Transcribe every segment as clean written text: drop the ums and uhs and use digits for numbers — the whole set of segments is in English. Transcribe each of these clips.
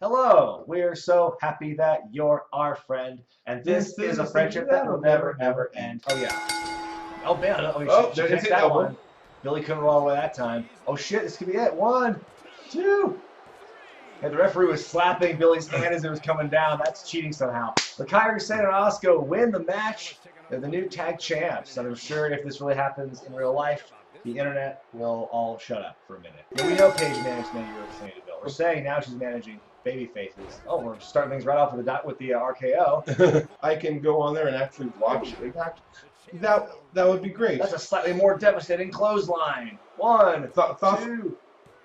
Hello, we're so happy that you're our friend, and this is a friendship that will never, ever end. Oh yeah. Oh man, she there's takes an that elbow. one. Billy couldn't roll away that time. Oh shit, this could be it. 1, 2. And the referee was slapping Billy's hand as it was coming down. That's cheating somehow. But Kairi Sane and Asuka win the match. They're the new tag champs. And I'm sure if this really happens in real life, the internet will all shut up for a minute. Yeah, we know Paige managed many years of Sandy Bill. We're saying now she's managing baby faces. Oh, we're starting things right off with the RKO. I can go on there and actually watch Impact. That would be great. That's a slightly more devastating clothesline. 1, 2.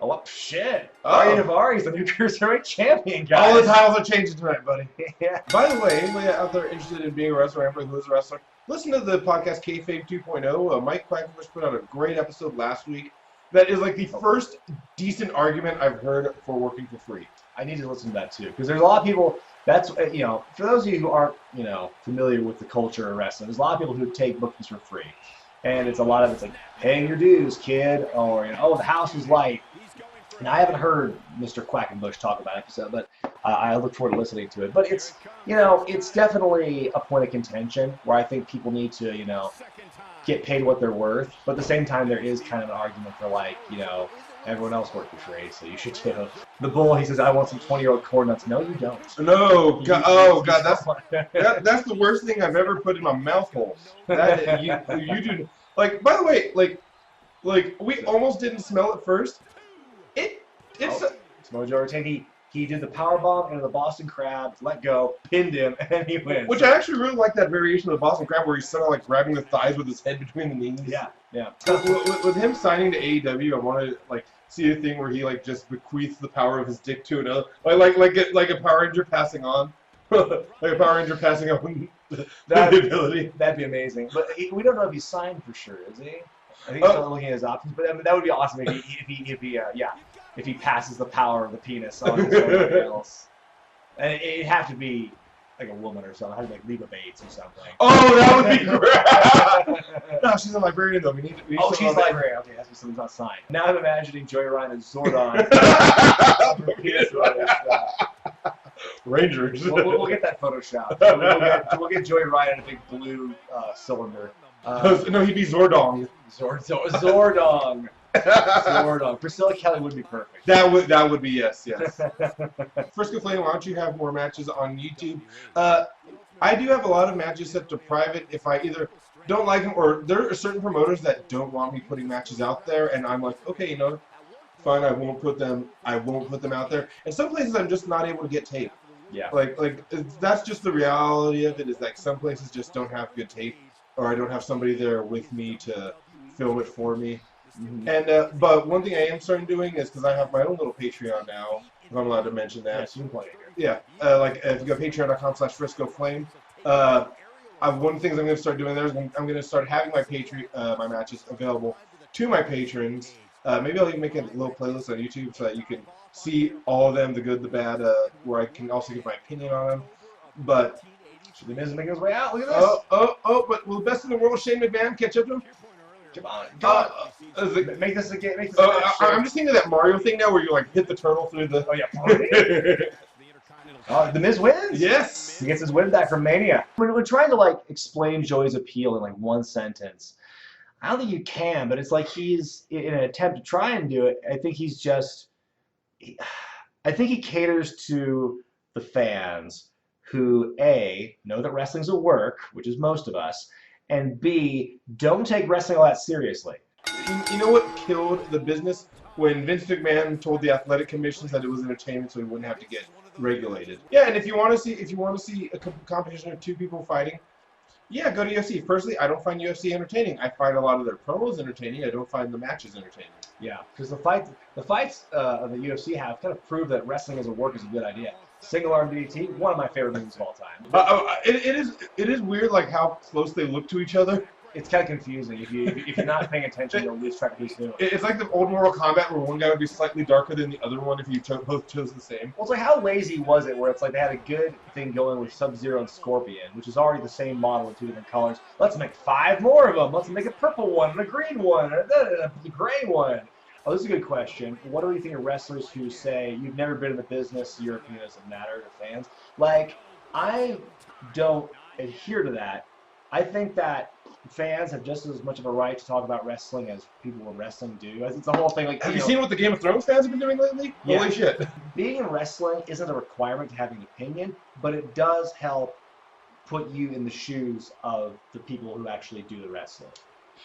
Oh, shit. Ari Daivari is the new Cruiserweight champion, guys. All the titles are changing tonight, buddy. Yeah. By the way, anybody out there interested in being a wrestler, anybody who is a wrestler, listen to the podcast Kayfabe 2.0. Mike Quackenbush put out a great episode last week that is like the first decent argument I've heard for working for free. I need to listen to that, too, because there's a lot of people, that's, for those of you who aren't, familiar with the culture of wrestling, there's a lot of people who take bookings for free. And it's like, paying your dues, kid, or, the house is light. Now, I haven't heard Mr. Quackenbush talk about it, but I look forward to listening to it. But it's, it's definitely a point of contention where I think people need to, get paid what they're worth. But at the same time, there is kind of an argument for, everyone else worked for free, so you should too. The Bull, he says, I want some 20-year-old corn nuts. No, you don't. No, God, that's the worst thing I've ever put in my mouth hole. That, you do. Like, by the way, we almost didn't smell it first. It's Mojo retained. He did the power bomb into the Boston Crab, let go, pinned him, and he wins. Which I actually really like that variation of the Boston Crab where he's sort of grabbing the thighs with his head between the knees. Yeah. With him signing to AEW, I want to see a thing where he just bequeaths the power of his dick to another, like a Power Ranger passing on, like a Power Ranger passing on the ability. That'd be amazing. But we don't know if he's signed for sure, is he? I think he's still looking at his options. But that would be awesome if he passes the power of the penis on to somebody else. And it'd have to be like a woman or something. It'd have to be like Leva Bates or something. Oh, that would be great! No, she's a librarian though. We need she's librarian. Okay, that's something's not signed. Now I'm imagining Joey Ryan and Zordon. Rangers. We'll get that photoshopped. We'll get Joey Ryan in a big blue cylinder. No, he'd be Zordong. Zordong. Zordon. Priscilla Kelly would be perfect. That would be yes. Frisco Flame, why don't you have more matches on YouTube? I do have a lot of matches set to private if I either don't like them or there are certain promoters that don't want me putting matches out there, and I'm like, okay, fine, I won't put them out there. And some places I'm just not able to get tape. Yeah. Like that's just the reality of it. Is some places just don't have good tape, or I don't have somebody there with me to film it for me. Mm-hmm. And but one thing I am starting doing is because I have my own little Patreon now, if I'm allowed to mention that. Yes, you can play it. Yeah, if you go patreon.com/FriscoFlame, one of the things I'm going to start doing there is I'm going to start having my matches available to my patrons. Maybe I'll even make a little playlist on YouTube so that you can see all of them, the good, the bad, where I can also give my opinion on them. But The Miz is making his way out. Look at this. But will the best in the world, Shane McMahon, catch up to him? Come on. Make this again. I'm just thinking of that Mario thing now where you hit the turtle through the... Oh, yeah. The Miz wins? Yes. He gets his win back from Mania. We're trying to explain Joey's appeal in one sentence. I don't think you can, but it's he's in an attempt to try and do it. I think he's I think he caters to the fans who A, know that wrestling's a work, which is most of us, and B, don't take wrestling all that seriously. You know what killed the business? When Vince McMahon told the athletic commissions that it was entertainment, so he wouldn't have to get regulated. Yeah, and if you want to see a competition of two people fighting, yeah, go to UFC. Personally, I don't find UFC entertaining. I find a lot of their promos entertaining. I don't find the matches entertaining. Yeah, because the fights of the UFC have kind of proved that wrestling as a work is a good idea. Single arm DDT, one of my favorite moves of all time. It is weird how close they look to each other. It's kind of confusing. If you're not paying attention, you'll lose track of who's who. It's like the old Mortal Kombat where one guy would be slightly darker than the other one if you both chose the same. Well, it's how lazy was it where it's they had a good thing going with Sub-Zero and Scorpion, which is already the same model in 2 different colors. Let's make 5 more of them. Let's make a purple one and a green one and a gray one. Oh, this is a good question. What do you think of wrestlers who say you've never been in the business, your opinion doesn't matter to fans? Like, I don't adhere to that. I think that fans have just as much of a right to talk about wrestling as people in wrestling do. It's the whole thing. Like, have you seen what the Game of Thrones fans have been doing lately? Yeah. Holy shit. Being in wrestling isn't a requirement to have an opinion, but it does help put you in the shoes of the people who actually do the wrestling.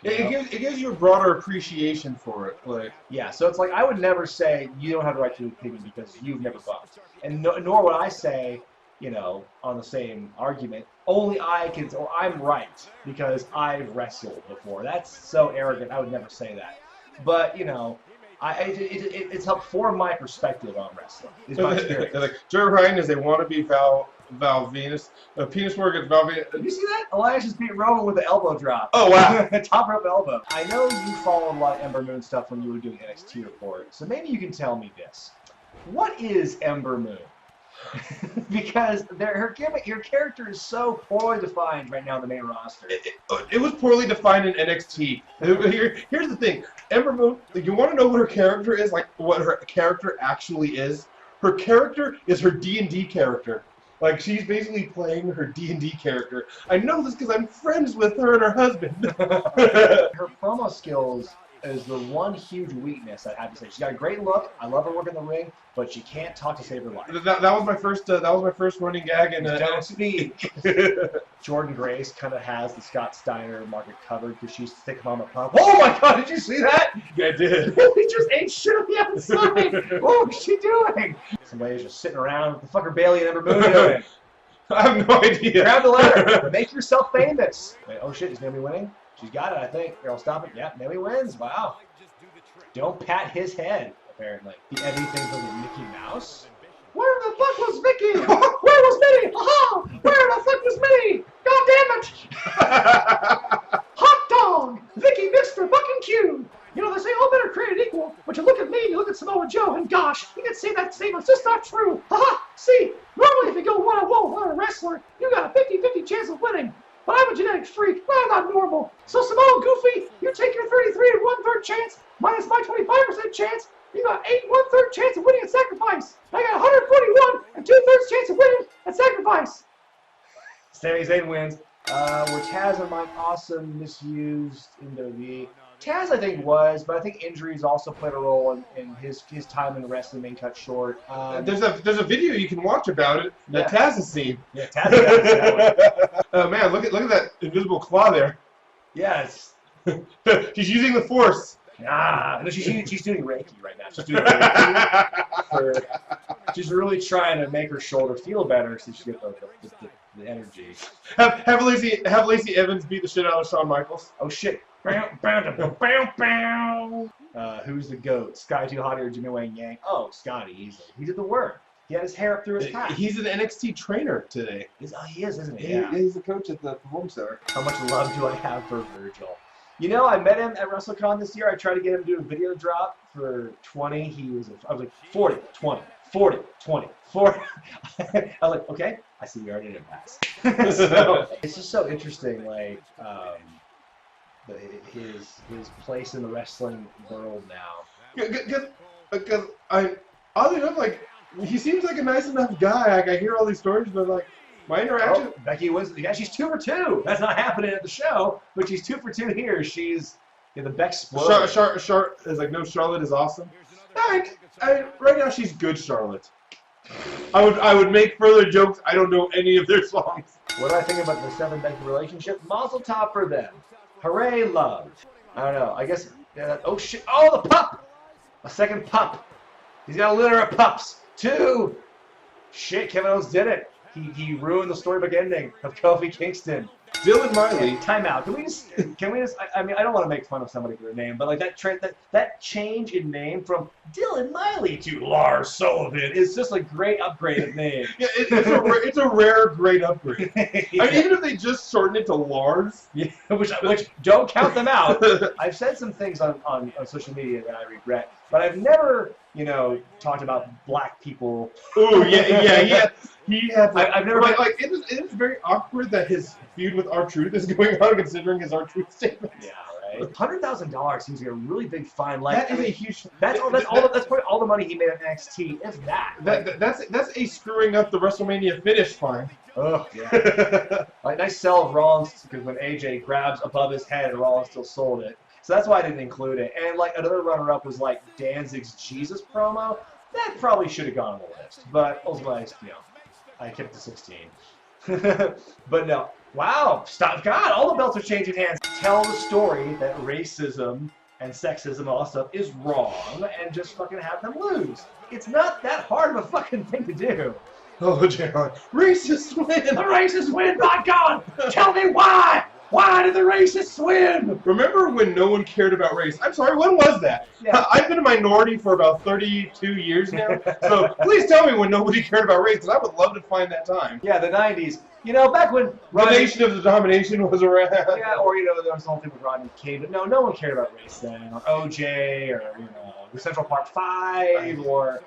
It gives you a broader appreciation for it. Like, yeah, so it's like I would never say you don't have the right to an opinion because you've never bumped. And nor would I say, you know, on the same argument, only I can, or I'm right because I've wrestled before. That's so arrogant, I would never say that. But, you know, it's helped form my perspective on wrestling. Is my experience. Like, Joe Ryan is a wannabe Val Venus. Penis work at Val Venus. Did you see that? Elias just beat Roman with the elbow drop. Oh, wow. Top rope elbow. I know you followed a lot of Ember Moon stuff when you were doing NXT Report, so maybe you can tell me this. What is Ember Moon? Because her character is so poorly defined right now in the main roster. It was poorly defined in NXT. Here's the thing. Ember Moon, you want to know what her character is? Like, what her character actually is? Her character is her D&D character. Like, she's basically playing her D&D character. I know this because I'm friends with her and her husband. Her promo skills is the one huge weakness I have to say. She's got a great look. I love her work in the ring, but she can't talk to save her life. That was my first running gag. And don't speak. Jordan Grace kind of has the Scott Steiner market covered because she's thick mama pump. Oh my God! Did you see that? Yeah, I did. He just ate shit on the outside. What was she doing? Somebody's just sitting around. What the fuck are Bailey and Ember Moon doing? I have no idea. Grab the ladder. Make yourself famous. Wait, oh shit! Is Naomi winning? She's got it, I think. Here, I'll stop it. Yeah, Naomi wins. Wow. Don't pat his head, apparently. The Eddie thing was with Mickey Mouse? Where the fuck was Mickey? Where was Minnie? Aha! Where the fuck was Minnie? God damn it! Hot dog! Vicky mixed her fucking cue. You know, they say all men are created equal, but you look at me, you look at Samoa Joe, and gosh, you can say that statement. It's just not true. Haha! See, normally if you go one-on-one with a wrestler, you got a 50-50 chance of winning. But I'm a genetic freak. Well, I'm not normal. So Samoa Goofy, you take your 33 and 1/3 chance minus my 25% chance. You got 8 1/3 chance of winning at sacrifice. I got 141 and 2/3 chance of winning at sacrifice. Sami Zayn wins. Were Taz and Mike Awesome misused in WWE? Taz, I think, was, but I think injuries also played a role in his time in wrestling being cut short. There's a video you can watch about it that Taz has seen. Yeah, Taz has seen that one. Man, look at that invisible claw there. Yes. She's using the Force. No, she's doing Reiki right now. She's doing Reiki. She's really trying to make her shoulder feel better so she gets the energy. Have Lacey Evans beat the shit out of Shawn Michaels. Oh shit. Who's the GOAT? Sky Too Hotty or Jimmy Wang Yang? Oh, Scotty, easily. He did the work. He had his hair up through his hat. He's an NXT trainer today. He is, isn't he? Yeah. He's the coach at the Performance Center. How much love do I have for Virgil? You know, I met him at WrestleCon this year. I tried to get him to do a video drop for 20. I was like, 40, 20, 40, 20, 40. I was like, okay, I see you already did pass. So, it's just so interesting, like, his place in the wrestling world now. Because oddly enough, like, he seems like a nice enough guy. Like, I hear all these stories, but like, my interaction. Oh, Becky wins. Yeah, she's 2 for 2. That's not happening at the show, but she's 2 for 2 here. She's the Beck Exploder. Charlotte is like, no, Charlotte is awesome. Right now, she's good, Charlotte. I would make further jokes. I don't know any of their songs. What do I think about the 7 Becky relationship? Mazel tov for them. Hooray, love. I don't know. I guess. Oh shit! Oh, the pup. A second pup. He's got a litter of pups. 2. Shit, Kevin Owens did it. He ruined the storybook ending of Kofi Kingston. Dylan Miley. Time out. Can we just? I mean, I don't want to make fun of somebody for their name, but like that change in name from Dylan Miley to Lars Sullivan is just a great upgrade of name. Yeah, it's a rare great upgrade. Yeah. I mean, even if they just shorten it to Lars. Yeah, which don't count them out. I've said some things on social media that I regret, but I've never, talked about black people. Oh yeah. He had. I've never like it is very awkward that his feud with R-Truth is going on, considering his R-Truth statements. Yeah, right. $100,000 seems like a really big fine. Like, that is a huge. That's probably all the money he made at NXT. If that. That's a screwing up the WrestleMania finish fine. Oh yeah. Like nice sell of Rollins because when AJ grabs above his head, Rollins still sold it. So that's why I didn't include it. And like another runner-up was like Danzig's Jesus promo. That probably should have gone on the list, but ultimately, I kept it to 16. But no. Wow, stop! God, all the belts are changing hands. Tell the story that racism and sexism and all that stuff is wrong, and just fucking have them lose. It's not that hard of a fucking thing to do. Oh, John, racists win! The racists win! My God, tell me why! Why did the racists win? Remember when no one cared about race? I'm sorry, when was that? Yeah. I've been a minority for about 32 years now, so please tell me when nobody cared about race, because I would love to find that time. Yeah, the 90s. Back when The Nation of the Domination was around. Yeah, or, there was the whole thing with Rodney King, but no one cared about race then, or OJ, or, the Central Park 5, or...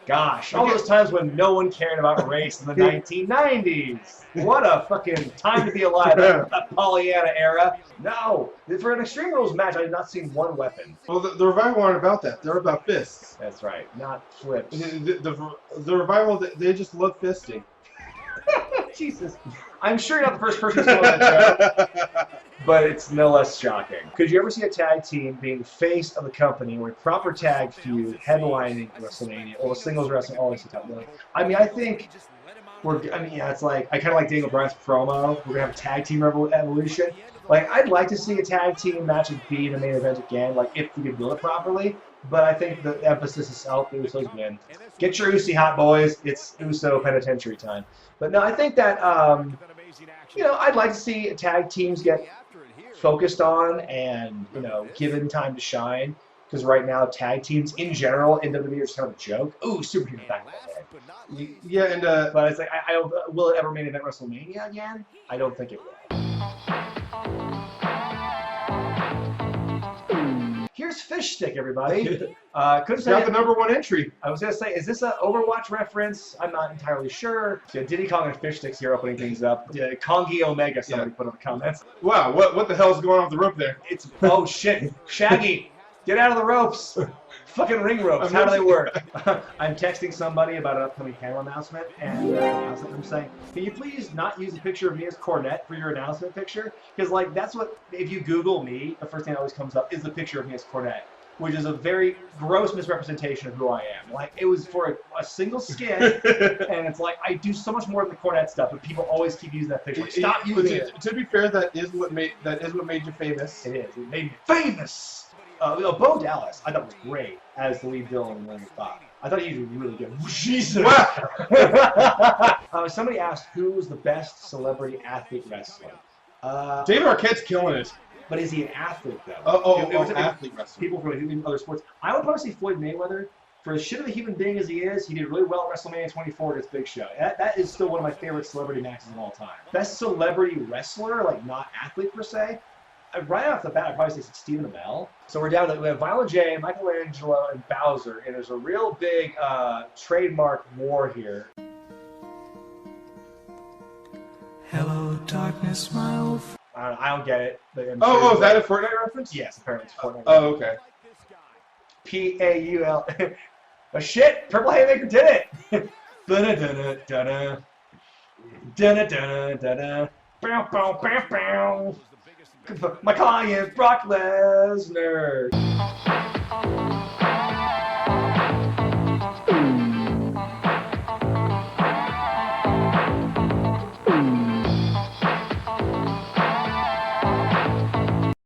Gosh, all those times when no one cared about race in the 1990s. What a fucking time to be alive, that Pollyanna era. No, for an Extreme Rules match, I have not seen one weapon. Well, the Revival aren't about that. They're about fists. That's right, not flips. The Revival, they just love fisting. Jesus. I'm sure you're not the first person to know that joke, but it's no less shocking. Could you ever see a tag team being the face of the company or a proper tag feud headlining WrestleMania or singles wrestling all this stuff? I mean, I think it's like, I kind of like Daniel Bryan's promo. We're going to have a tag team evolution. Like, I'd like to see a tag team match be the main event again, like, if we could build it properly. But I think the emphasis is out. The Usos win. Get your Usi hot, boys. It's Uso penitentiary time. But no, I think that, I'd like to see tag teams get focused on and, given time to shine. Because right now, tag teams in general in WWE are just kind of a joke. Ooh, superhero back of my head. Yeah, and but it's like, will it ever main event WrestleMania again? I don't think it will. Here's Fish Stick, everybody. Couldn't say got the #1 entry. I was going to say, is this an Overwatch reference? I'm not entirely sure. So Diddy Kong and Fish Sticks here opening things up. Kongi Omega, somebody put in the comments. Wow, what the hell's going off the rope there? Oh shit, Shaggy, get out of the ropes. Fucking ring ropes, how do they work? I'm texting somebody about an upcoming panel announcement, and I'm saying, can you please not use a picture of me as Cornette for your announcement picture? Because, like, that's what, if you Google me, the first thing that always comes up is the picture of me as Cornette, which is a very gross misrepresentation of who I am. Like, it was for a single skit, and it's like, I do so much more than the Cornette stuff, but people always keep using that picture. Like, stop using it. To be fair, that is what made you famous. It is. It made me famous. Bo Dallas, I thought was great as the lead villain in Winning 5. I thought he was really good. Jesus! Somebody asked who was the best celebrity athlete wrestler. David Arquette's killing it. But is he an athlete, though? Athlete wrestler. People from other sports. I would probably say Floyd Mayweather. For as shit of a human being as he is, he did really well at WrestleMania 24 against Big Show. That is still one of my favorite celebrity matches of all time. Best celebrity wrestler, like not athlete per se. Right off the bat, I'd probably say Stephen Amell. So we have Violent J, Michelangelo, and Bowser, and there's a real big trademark war here. Hello, darkness, my old friend. I don't get it. Is that a Fortnite reference? Yes, apparently it's Fortnite. Oh, okay. P-A-U-L. Oh shit! Purple Haymaker did it! Da-da-da-da-da-da. Da-da-da-da-da-da. Bow, bow, bow, bow. My client, Brock Lesnar.